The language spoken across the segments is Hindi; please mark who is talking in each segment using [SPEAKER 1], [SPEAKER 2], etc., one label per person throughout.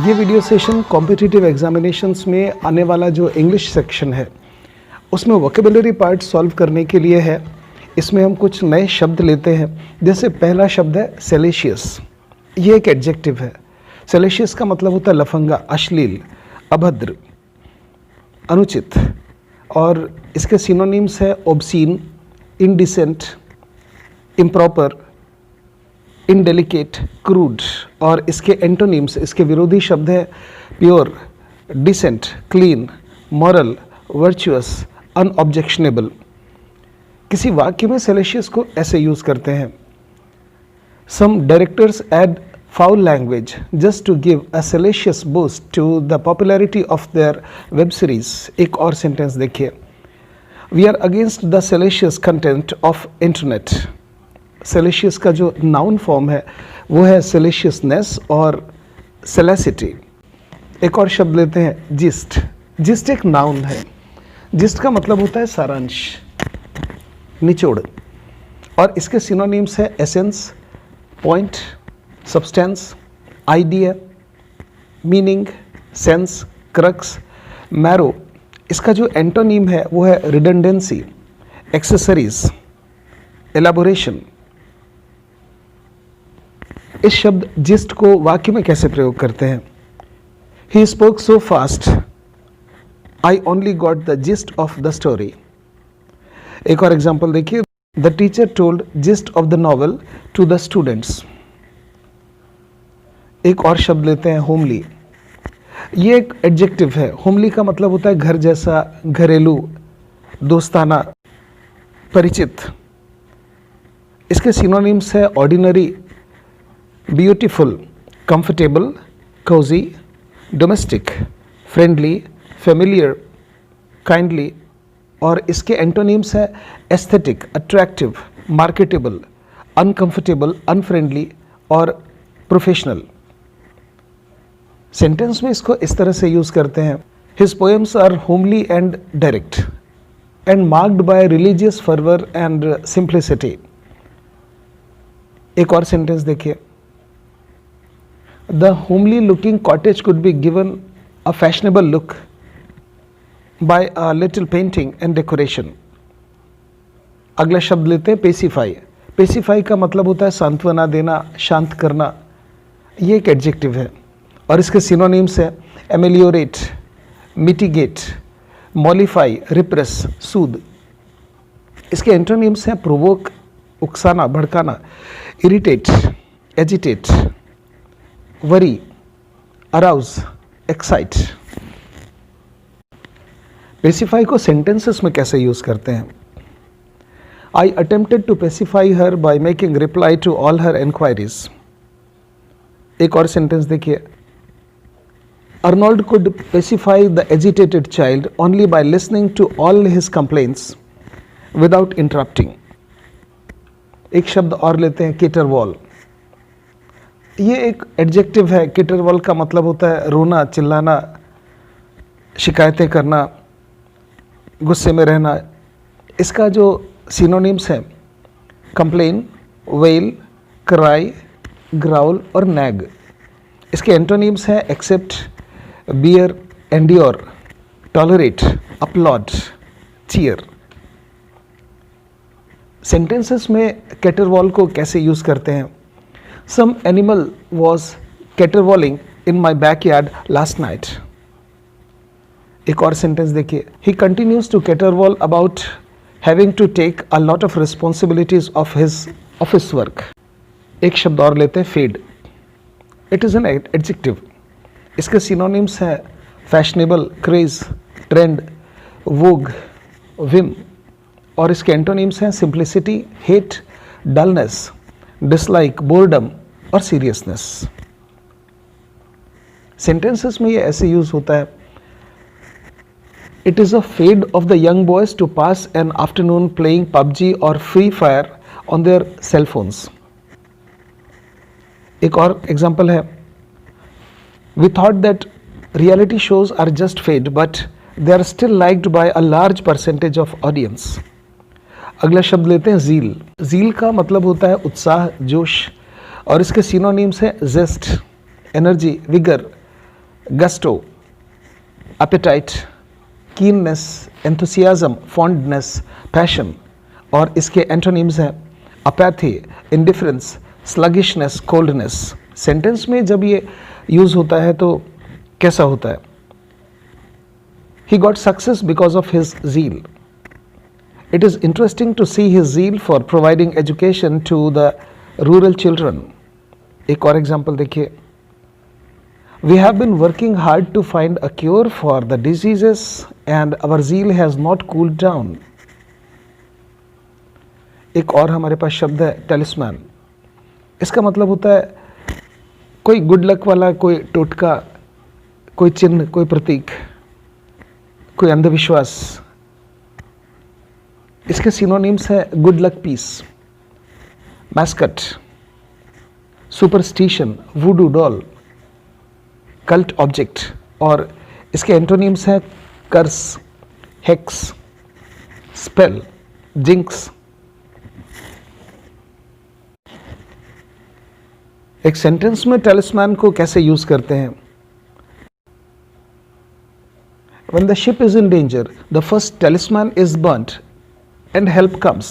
[SPEAKER 1] ये वीडियो सेशन कॉम्पिटिटिव एग्जामिनेशंस में आने वाला जो इंग्लिश सेक्शन है उसमें वोकेबुलरी पार्ट सॉल्व करने के लिए है। इसमें हम कुछ नए शब्द लेते हैं। जैसे पहला शब्द है सेलेशियस। ये एक एडजेक्टिव है। सेलेशियस का मतलब होता है लफंगा, अश्लील, अभद्र, अनुचित। और इसके सिनोनिम्स है obscene, indecent, improper, indelicate, crude. और इसके एंटोनिम्स, इसके विरोधी शब्द है pure, decent, clean, moral, virtuous, unobjectionable. किसी वाक्य में सेलेशियस को ऐसे यूज करते हैं। Some directors add foul language just to give a salacious boost to the popularity of their web series। एक और सेंटेंस देखिए, We are against the salacious content of internet। salacious का जो नाउन फॉर्म है वो है salaciousness और salacity। एक और शब्द लेते हैं जिस्ट। जिस्ट एक नाउन है। जिस्ट का मतलब होता है सारांश, निचोड़। और इसके सिनोनिम्स है essence, point, substance, idea, meaning, sense, crux, marrow. इसका जो एंटोनीम है वो है रिडंडेंसी, एक्सेसरीज, एलाबोरेशन। इस शब्द जिस्ट को वाक्य में कैसे प्रयोग करते हैं? He spoke so fast, I only got the gist of the story। एक और एग्जाम्पल देखिए, The teacher told gist of the novel to the students। एक और शब्द लेते हैं होमली। ये एक एडजेक्टिव है। होमली का मतलब होता है घर जैसा, घरेलू, दोस्ताना, परिचित। इसके सिनोनिम्स है ordinary, beautiful, comfortable, cozy, domestic, friendly, familiar, kindly. और इसके एंटोनिम्स है aesthetic, attractive, marketable, uncomfortable, unfriendly और प्रोफेशनल। सेंटेंस में इसको इस तरह से यूज करते हैं, His poems are homely and direct and marked by religious fervor and simplicity। एक और सेंटेंस देखिए, The homely looking cottage could be given a fashionable look by a little painting and decoration। अगला शब्द लेते हैं पेसिफाई। पेसिफाई का मतलब होता है सांत्वना देना, शांत करना। ये एक एडजेक्टिव है और इसके सिनोनिम्स है एमेलियोरेट, मिटिगेट, मॉलिफाई, रिप्रेस, सूद। इसके एंटोनिम्स हैं प्रोवोक, उकसाना, भड़काना, irritate, agitate, worry, arouse, excite. Pacify को सेंटेंसेस में कैसे यूज करते हैं? I attempted to pacify her by making reply to all her enquiries। एक और सेंटेंस देखिए, Arnold could pacify the agitated child only by listening to all his complaints without interrupting। एक शब्द और लेते हैं केटरवॉल। ये एक एडजेक्टिव है। केटरवॉल का मतलब होता है रोना, चिल्लाना, शिकायतें करना, गुस्से में रहना। इसका जो सिनोनिम्स है कंप्लेन, वेल, क्राई, ग्राउल और नैग। इसके एंटोनिम्स हैं accept, bear, endure, tolerate, applaud, cheer. Sentences में कैटरवॉल को कैसे यूज करते हैं? Some animal was caterwauling in my backyard last night. एक और सेंटेंस देखिए, he continues to caterwaul about having to take a lot of responsibilities of his office work. एक शब्द और लेते हैं fad. It is an adjective. इसके सिनोनिम्स हैं fashionable, craze, trend, vogue, whim. और इसके एंटोनिम्स हैं simplicity, hate, dullness, dislike, boredom और सीरियसनेस। सेंटेंसेस में ये ऐसे यूज होता है, it is a fad of the young boys to pass an afternoon playing PUBG और free fire on their cell phones. एक और एग्जाम्पल है, we thought that reality shows are just fad but they are still liked by a large percentage of audience. अगला शब्द लेते हैं जील। जील का मतलब होता है उत्साह, जोश। और इसके सिनोनिम्स हैं zest, energy, vigour, gusto, appetite, keenness, enthusiasm, fondness, passion. और इसके एंटोनिम्स हैं apathy, indifference, sluggishness, coldness. Sentence में जब ये यूज होता है तो कैसा होता है? He got success because of his zeal. It is interesting to see his zeal for providing education to the rural children. एक और एग्जाम्पल देखिए, We have been working hard to find a cure for the diseases and our zeal has not cooled down. एक और हमारे पास शब्द है टेलिस्मैन। इसका मतलब होता है कोई गुड लक वाला, कोई टोटका, कोई चिन्ह, कोई प्रतीक, कोई अंधविश्वास। इसके सिनोनिम्स है good luck piece, mascot, superstition, voodoo doll, cult object. और इसके एंटोनिम्स हैं कर्स, हेक्स, स्पेल, जिंक्स। एक सेंटेंस में टेलिस्मैन को कैसे यूज करते हैं? When the ship is in danger, the first talisman is burnt and help comes.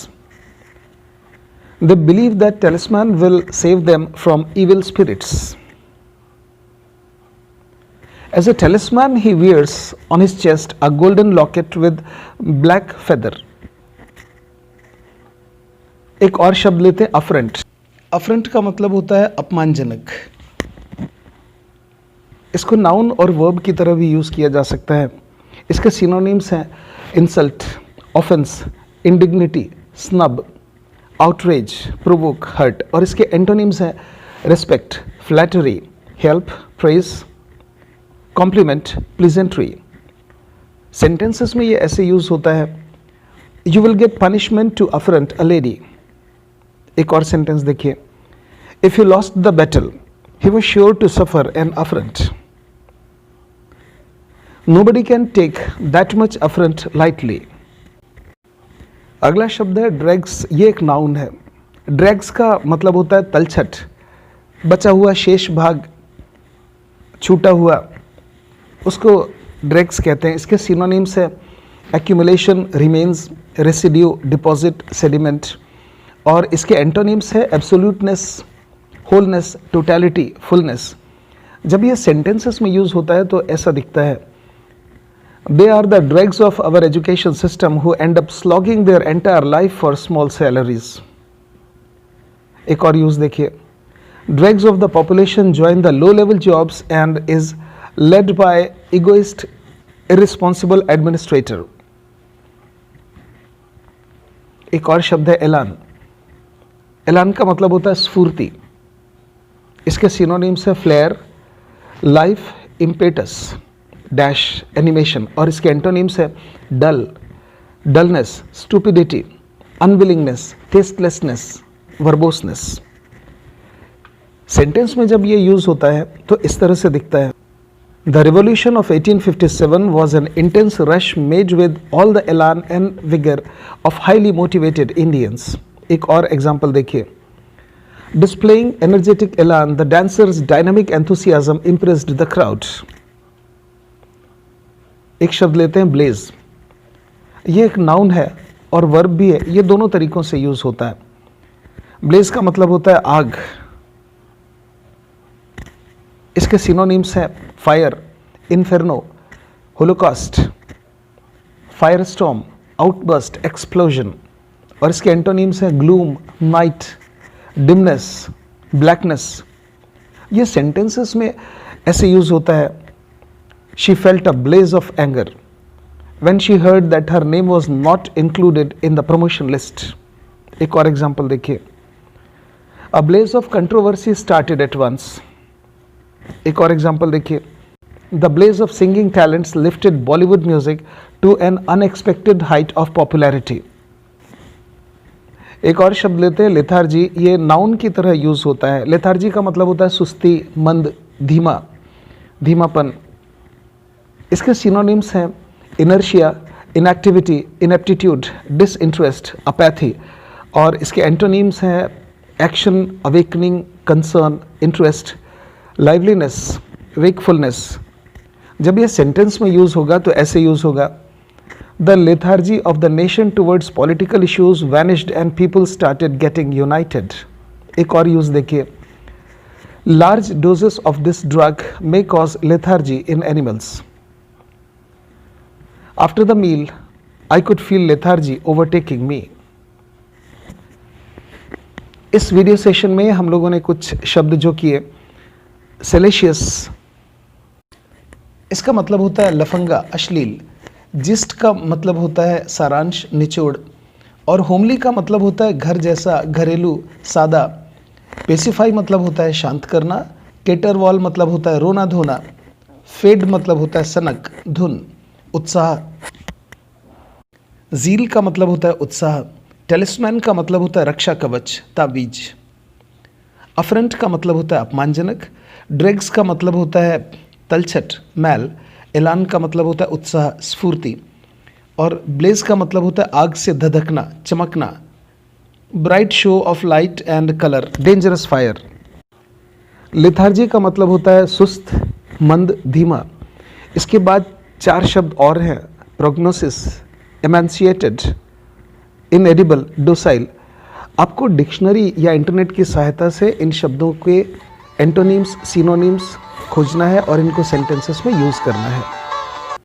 [SPEAKER 1] They believe that talisman will save them from evil spirits. As a talisman, he wears on his chest a golden locket with black feather. एक और शब्द लेते हैं अफरंट। अफरंट का मतलब होता है अपमानजनक। इसको नाउन और वर्ब की तरह भी यूज किया जा सकता है। इसके सिनोनिम्स हैं insult, offence, indignity, snub, outrage, provoke, hurt. और इसके एंटोनिम्स हैं respect, flattery, help, praise, compliment, pleasantry. Sentences में ये ऐसे यूज होता है, you will get punishment to affront a lady. एक और सेंटेंस देखिए, if you lost the battle he was sure to suffer an affront. Nobody can take that much affront lightly. अगला शब्द है ड्रैग्स। ये एक नाउन है। ड्रैग्स का मतलब होता है तलछट, बचा हुआ शेष भाग, छूटा हुआ, उसको ड्रैग्स कहते हैं। इसके सिनोनिम्स है accumulation, remains, residue, deposit, sediment. और इसके एंटोनिम्स है एब्सोल्यूटनेस, होलनेस, टोटलिटी, फुलनेस। जब ये सेंटेंसेस में यूज होता है तो ऐसा दिखता है, They are the dregs of our education system who end up slogging their entire life for small salaries. एक और यूज देखिए, dregs of the population join the low level jobs and is led by egoist, irresponsible administrator. एक और शब्द है एलान। एलान का मतलब होता है स्फूर्ति। इसके सिनोनिम्स है flair, life, impetus, dash, animation. और इसके एंटोनिम्स है dull, dullness, stupidity, unwillingness, tastelessness, verboseness. Sentence में जब ये यूज होता है तो इस तरह से दिखता है, the revolution of 1857 was an intense rush made with all the elan and vigor of highly motivated Indians. एक और एग्जाम्पल देखिए, displaying energetic elan, the dancers' dynamic enthusiasm impressed the crowd. एक शब्द लेते हैं ब्लेज। ये एक नाउन है और वर्ब भी है, ये दोनों तरीकों से यूज होता है। ब्लेज का मतलब होता है आग। इसके सिनोनिम्स हैं fire, inferno, holocaust, firestorm, outburst, explosion. और इसके एंटोनिम्स हैं ग्लूम, नाइट, डिमनेस, ब्लैकनेस। ये सेंटेंसेस में ऐसे यूज होता है, she felt a blaze of anger when she heard that her name was not included in the promotion list. एक और एग्जाम्पल देखिए, a blaze of controversy started at once. एक और एग्जाम्पल देखिए, the blaze of singing talents lifted Bollywood music to an unexpected height of popularity. एक और शब्द लेते हैं लेथार्जी। ये नाउन की तरह यूज होता है। लेथार्जी का मतलब होता है सुस्ती, मंद, धीमा, धीमापन। इसके सिनोनिम्स हैं इनर्शिया, इनएक्टिविटी, इनएप्टीट्यूड, डिसइंटरेस्ट, अपैथी। और इसके एंटोनिम्स हैं action, awakening, concern, interest, liveliness, wakefulness, जब ये सेंटेंस में यूज़ होगा तो ऐसे यूज़ होगा, the lethargy of the nation towards political issues vanished and people started getting united. एक और यूज़ देखिए, large doses of this drug may cause lethargy in animals. After the meal I could feel lethargy overtaking me. इस वीडियो सेशन में हम लोगों ने कुछ शब्द जो किए, सेलेशियस, इसका मतलब होता है लफंगा, अश्लील। जिस्ट का मतलब होता है सारांश, निचोड़। और होमली का मतलब होता है घर जैसा, घरेलू, सादा। पेसिफाई मतलब होता है शांत करना। केटरवॉल मतलब होता है रोना धोना। फेड मतलब होता है सनक, धुन, उत्साह। जील का मतलब होता है उत्साह। टेलिस्मैन का मतलब होता है रक्षा कवच, ताबीज। अफरंट का मतलब होता है अपमानजनक। ड्रैग्स का मतलब होता है तलछट, मैल। एलान का मतलब होता है उत्साह, स्फूर्ति। और ब्लेज का मतलब होता है आग से धधकना, चमकना। Bright show of light and colour, dangerous fire. Lethargy का मतलब होता है सुस्त, मंद, धीमा। इसके बाद 4 शब्द और हैं, प्रोग्नोसिस, एमेंसिएटेड, इनएडिबल, डोसाइल। आपको डिक्शनरी या इंटरनेट की सहायता से इन शब्दों के एंटोनिम्स, सिनोनिम्स खोजना है और इनको सेंटेंसेस में यूज़ करना है।